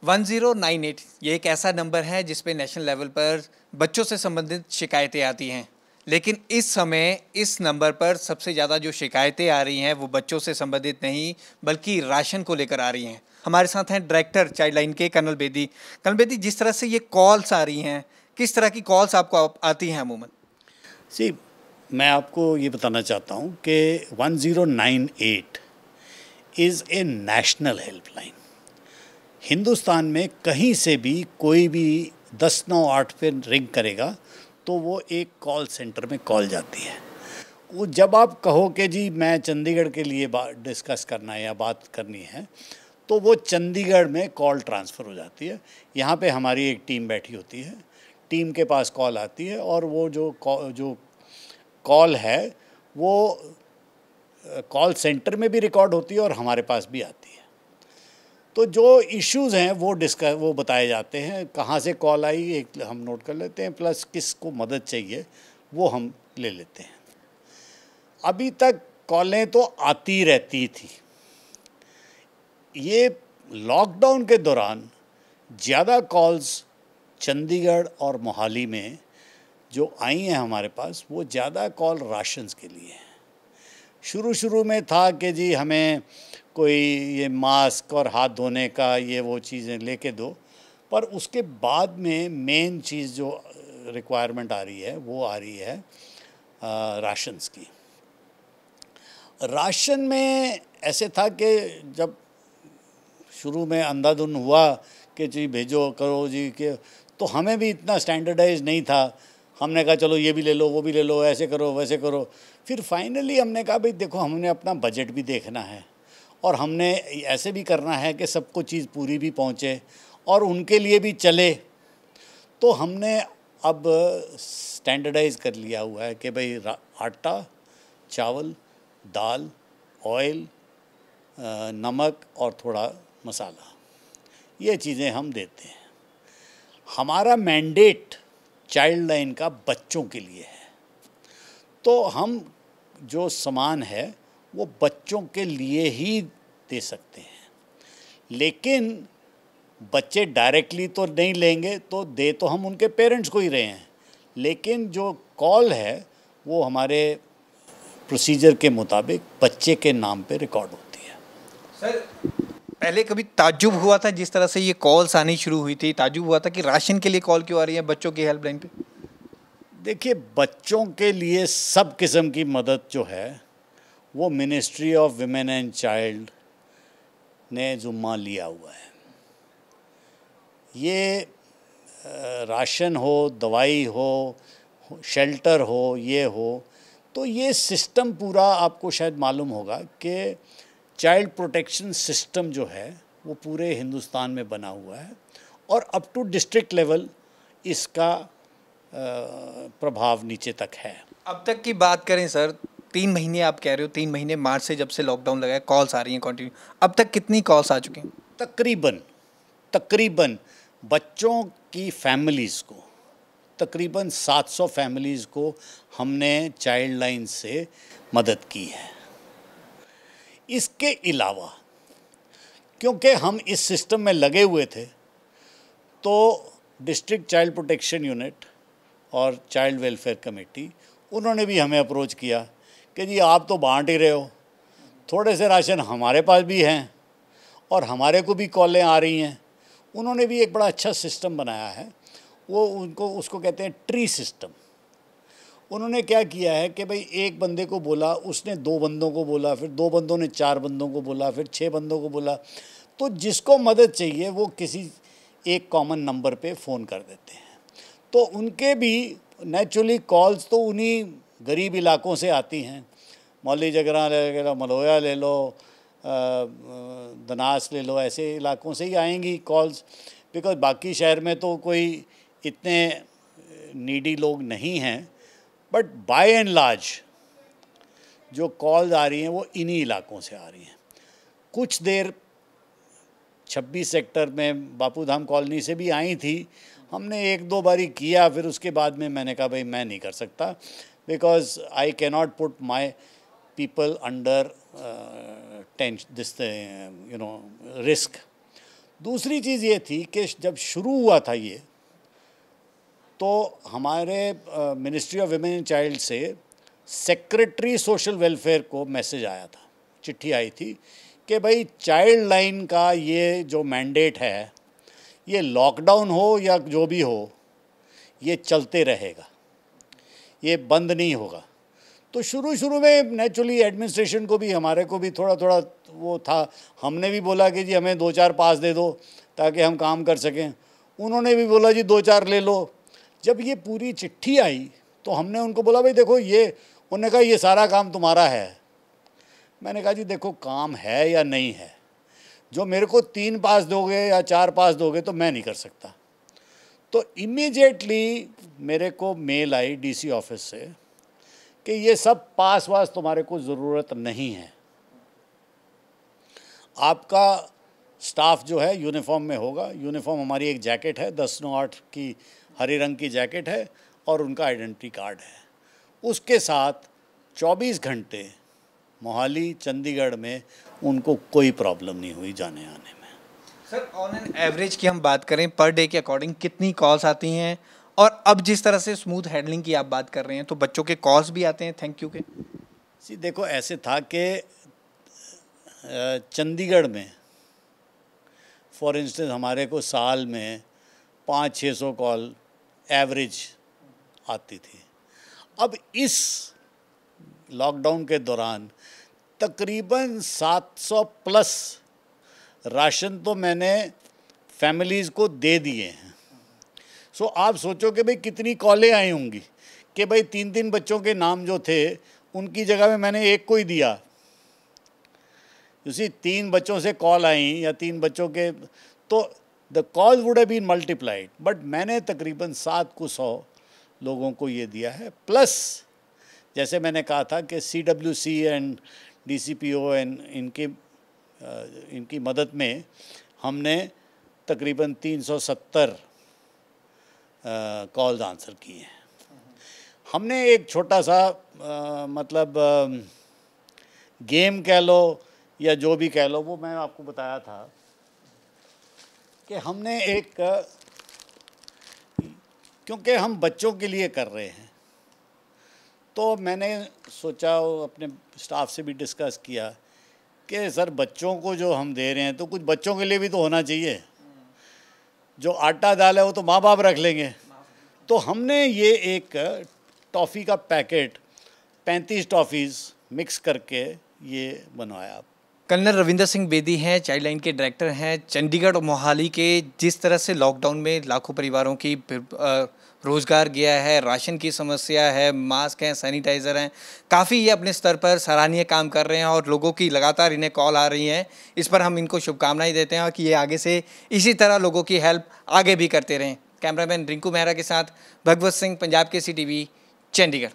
1098 ये एक ऐसा नंबर है जिस पे नेशनल लेवल पर बच्चों से संबंधित शिकायतें आती हैं, लेकिन इस समय इस नंबर पर सबसे ज़्यादा जो शिकायतें आ रही हैं वो बच्चों से संबंधित नहीं बल्कि राशन को लेकर आ रही हैं। हमारे साथ हैं डायरेक्टर चाइल्ड लाइन के कर्नल बेदी। कर्नल बेदी, जिस तरह से ये कॉल्स आ रही हैं, किस तरह की कॉल्स आपको आती हैं अमूमन? सी, मैं आपको ये बताना चाहता हूँ कि 1098 is a national helpline. Hindustan में कहीं से भी कोई भी 1098 पे रिंग करेगा तो वो एक कॉल सेंटर में कॉल जाती है। वो जब आप कहो कि जी मैं चंडीगढ़ के लिए डिस्कस करना है या बात करनी है, तो वो चंडीगढ़ में कॉल ट्रांसफ़र हो जाती है। यहाँ पे हमारी एक टीम बैठी होती है, टीम के पास कॉल आती है और वो जो कॉल है वो कॉल सेंटर में भी रिकॉर्ड होती है और हमारे पास भी आती है। तो जो इश्यूज़ हैं वो बताए जाते हैं, कहाँ से कॉल आई एक हम नोट कर लेते हैं, प्लस किसको मदद चाहिए वो हम ले लेते हैं। अभी तक कॉलें तो आती रहती थी। ये लॉकडाउन के दौरान ज़्यादा कॉल्स चंडीगढ़ और मोहाली में जो आई हैं हमारे पास, वो ज़्यादा कॉल राशंस के लिए हैं। शुरू में था कि जी हमें कोई ये मास्क और हाथ धोने का ये वो चीज़ें लेके दो, पर उसके बाद में मेन चीज़ जो रिक्वायरमेंट आ रही है वो आ रही है राशंस की। राशन में ऐसे था कि जब शुरू में अंधाधुन हुआ कि जी भेजो करो जी के, तो हमें भी इतना स्टैंडर्डाइज नहीं था। हमने कहा चलो ये भी ले लो वो भी ले लो, ऐसे करो वैसे करो। फिर फाइनली हमने कहा भाई देखो, हमने अपना बजट भी देखना है और हमने ऐसे भी करना है कि सबको चीज़ पूरी भी पहुँचे और उनके लिए भी चले। तो हमने अब स्टैंडर्डाइज कर लिया हुआ है कि भाई आटा, चावल, दाल, ऑयल, नमक और थोड़ा मसाला, ये चीज़ें हम देते हैं। हमारा मैंडेट चाइल्ड लाइन का बच्चों के लिए है, तो हम जो सामान है वो बच्चों के लिए ही दे सकते हैं। लेकिन बच्चे डायरेक्टली तो नहीं लेंगे, तो दे तो हम उनके पेरेंट्स को ही रहे हैं, लेकिन जो कॉल है वो हमारे प्रोसीजर के मुताबिक बच्चे के नाम पे रिकॉर्ड होती है। सर, पहले कभी ताज्जुब हुआ था जिस तरह से ये कॉल्स आनी शुरू हुई थी, ताज्जुब हुआ था कि राशन के लिए कॉल क्यों आ रही है बच्चों की हेल्पलाइन पे? देखिए, बच्चों के लिए सब किस्म की मदद जो है वो ministry of women and child ने ज़ुम्मा लिया हुआ है। ये राशन हो, दवाई हो, शेल्टर हो, ये हो, तो ये सिस्टम पूरा आपको शायद मालूम होगा कि चाइल्ड प्रोटेक्शन सिस्टम जो है वो पूरे हिंदुस्तान में बना हुआ है और अप टू डिस्ट्रिक्ट लेवल इसका प्रभाव नीचे तक है। अब तक की बात करें सर, 3 महीने आप कह रहे हो, 3 महीने मार्च से जब से लॉकडाउन लगा है कॉल्स आ रही हैं कंटिन्यू, अब तक कितनी कॉल्स आ चुकी हैं? तकरीबन बच्चों की फैमिलीज़ को, तकरीबन 700 फैमिलीज़ को हमने चाइल्ड लाइन से मदद की है। इसके अलावा क्योंकि हम इस सिस्टम में लगे हुए थे, तो डिस्ट्रिक्ट चाइल्ड प्रोटेक्शन यूनिट और चाइल्ड वेलफेयर कमेटी, उन्होंने भी हमें अप्रोच किया कि जी आप तो बांट ही रहे हो, थोड़े से राशन हमारे पास भी हैं और हमारे को भी कॉलें आ रही हैं। उन्होंने भी एक बड़ा अच्छा सिस्टम बनाया है, वो उसको कहते हैं ट्री सिस्टम। उन्होंने क्या किया है कि भाई एक बंदे को बोला, उसने 2 बंदों को बोला, फिर 2 बंदों ने 4 बंदों को बोला, फिर 6 बंदों को बोला, तो जिसको मदद चाहिए वो किसी एक कॉमन नंबर पे फ़ोन कर देते हैं। तो उनके भी नेचुरली कॉल्स तो उन्हीं गरीब इलाकों से आती हैं, मौली जगरा ले लो, मलोया ले लो, दनास ले लो, ऐसे इलाकों से ही आएंगी कॉल्स, बिकॉज़ बाकी शहर में तो कोई इतने नीडी लोग नहीं हैं। बट बाय एंड लार्ज जो कॉल्स आ रही हैं वो इन्हीं इलाकों से आ रही हैं। कुछ देर 26 सेक्टर में बापू धाम कॉलोनी से भी आई थी, हमने 1-2 बारी किया, फिर उसके बाद में मैंने कहा भाई मैं नहीं कर सकता, because I can not put my people under risk. दूसरी चीज़ ये थी कि जब शुरू हुआ था ये, तो हमारे ministry of women and child से सेक्रेटरी सोशल वेलफेयर को मैसेज आया था, चिट्ठी आई थी कि भाई चाइल्ड लाइन का ये जो मैंडेट है, ये लॉकडाउन हो या जो भी हो, ये चलते रहेगा, ये बंद नहीं होगा। तो शुरू में नेचुरली एडमिनिस्ट्रेशन को भी, हमारे को भी थोड़ा थोड़ा वो था। हमने भी बोला कि जी हमें 2-4 पास दे दो ताकि हम काम कर सकें। उन्होंने भी बोला जी 2-4 ले लो। जब ये पूरी चिट्ठी आई तो हमने उनको बोला भाई देखो ये, उन्होंने कहा ये सारा काम तुम्हारा है। मैंने कहा जी देखो काम है या नहीं है, जो मेरे को 3 पास दोगे या 4 पास दोगे तो मैं नहीं कर सकता। तो इमीडिएटली मेरे को मेल आई डीसी ऑफिस से कि ये सब पास वास तुम्हारे को ज़रूरत नहीं है, आपका स्टाफ जो है यूनिफॉर्म में होगा। यूनिफॉर्म हमारी एक जैकेट है 10/9/8 की हरे रंग की जैकेट है और उनका आइडेंटिटी कार्ड है। उसके साथ 24 घंटे मोहाली चंडीगढ़ में उनको कोई प्रॉब्लम नहीं हुई जाने आने में। सर ऑन एन एवरेज की हम बात करें पर डे के अकॉर्डिंग कितनी कॉल्स आती हैं? और अब जिस तरह से स्मूथ हैंडलिंग की आप बात कर रहे हैं तो बच्चों के कॉल्स भी आते हैं थैंक यू के? जी देखो ऐसे था कि चंडीगढ़ में फॉर इंस्टेंस हमारे को साल में 500-600 कॉल एवरेज आती थी। अब इस लॉकडाउन के दौरान तकरीबन 700 प्लस राशन तो मैंने फैमिलीज़ को दे दिए हैं। सो आप सोचो कि भाई कितनी कॉलें आई होंगी कि भाई 3-3 बच्चों के नाम जो थे उनकी जगह में मैंने एक को ही दिया। उसी 3 बच्चों से कॉल आई या 3 बच्चों के, तो the call would have been multiplied, but मैंने तकरीबन 7 को 100 लोगों को ये दिया है। प्लस जैसे मैंने कहा था कि CWC एंड DCPO एंड इनकी मदद में हमने तकरीबन 370 कॉल्स आंसर किए हैं। हमने एक छोटा सा मतलब गेम कह लो या जो भी कह लो, वो मैं आपको बताया था कि हमने एक, क्योंकि हम बच्चों के लिए कर रहे हैं, तो मैंने सोचा अपने स्टाफ से भी डिस्कस किया कि सर बच्चों को जो हम दे रहे हैं तो कुछ बच्चों के लिए भी तो होना चाहिए। जो आटा दाल है वो तो माँ बाप रख लेंगे। तो हमने ये एक टॉफ़ी का पैकेट 35 टॉफ़ीज़ मिक्स करके ये बनवाया। कर्नल रविंदर सिंह बेदी हैं, चाइल्ड लाइन के डायरेक्टर हैं चंडीगढ़ और मोहाली के। जिस तरह से लॉकडाउन में लाखों परिवारों की रोज़गार गया है, राशन की समस्या है, मास्क हैं, सैनिटाइज़र हैं, काफ़ी ये अपने स्तर पर सराहनीय काम कर रहे हैं और लोगों की लगातार इन्हें कॉल आ रही हैं। इस पर हम इनको शुभकामनाएं देते हैं और कि ये आगे से इसी तरह लोगों की हेल्प आगे भी करते रहें। कैमरामैन रिंकू मेहरा के साथ भगवत सिंह, पंजाब केसरी टीवी, चंडीगढ़।